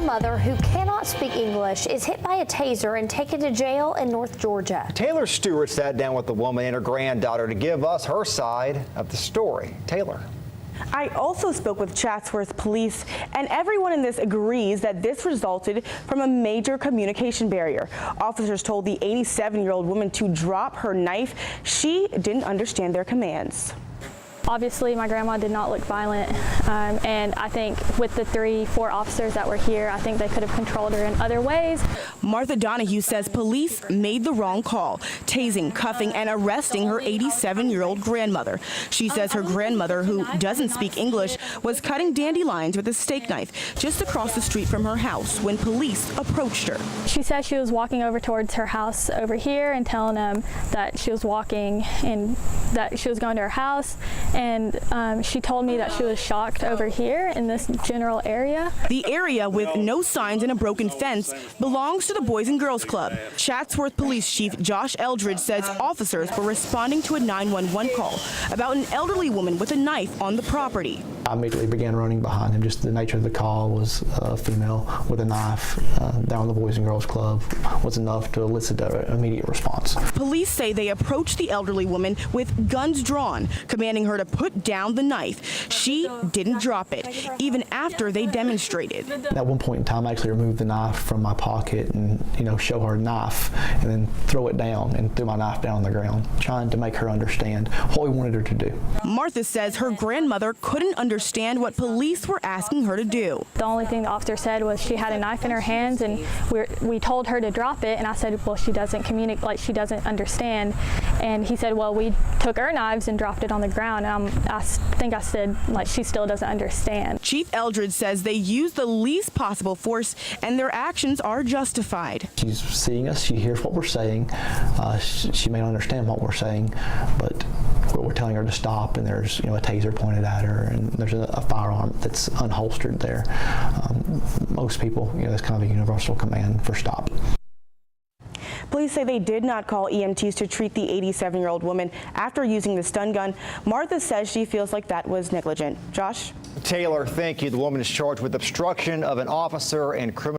grandmother who cannot speak English is hit by a taser and taken to jail in North Georgia. Taylor Stewart sat down with the woman and her granddaughter to give us her side of the story. Taylor. I also spoke with Chatsworth police, and everyone in this agrees that this resulted from a major communication barrier. Officers told the 87-year-old woman to drop her knife. She didn't understand their commands. Obviously, my grandma did not look violent, and I think with the 3-4 officers that were here, I think they could have controlled her in other ways. Martha Donahue says police made the wrong call, tasing, cuffing, and arresting her 87-year-old grandmother. She says her grandmother, who doesn't speak English, was cutting dandelions with a steak knife just across the street from her house when police approached her. She said she was walking over towards her house over here and telling them that she was walking and that she was going to her house. And she told me that she was shocked over here in this general area. The area with no signs and a broken fence belongs to the Boys and Girls Club. Chatsworth Police Chief Josh Eldridge says officers were responding to a 911 call about an elderly woman with a knife on the property. I immediately began running behind him. Just the nature of the call was a female with a knife down in the Boys and Girls Club was enough to elicit an immediate response. Police say they approached the elderly woman with guns drawn, commanding her to put down the knife. She didn't drop it, even after they demonstrated. At one point in time, I actually removed the knife from my pocket and, show her a knife and then throw it down and threw my knife down on the ground, trying to make her understand what we wanted her to do. Martha says her grandmother couldn't understand what police were asking her to do. The only thing the officer said was she had a knife in her hands, and we told her to drop it, and I said, well, she doesn't communicate, like she doesn't understand. And he said, well, we took our knives and dropped it on the ground. I think I said, like, she still doesn't understand. Chief Eldridge says they used the least possible force and their actions are justified. She's seeing us, she hears what we're saying, she may not understand what we're saying, but we're telling her to stop, and there's a taser pointed at her, and there's a firearm that's unholstered there. Most people, that's kind of a universal command for stop. Police say they did not call EMTs to treat the 87-year-old woman after using the stun gun. Martha says she feels like that was negligent. Josh? Taylor, thank you. The woman is charged with obstruction of an officer and criminal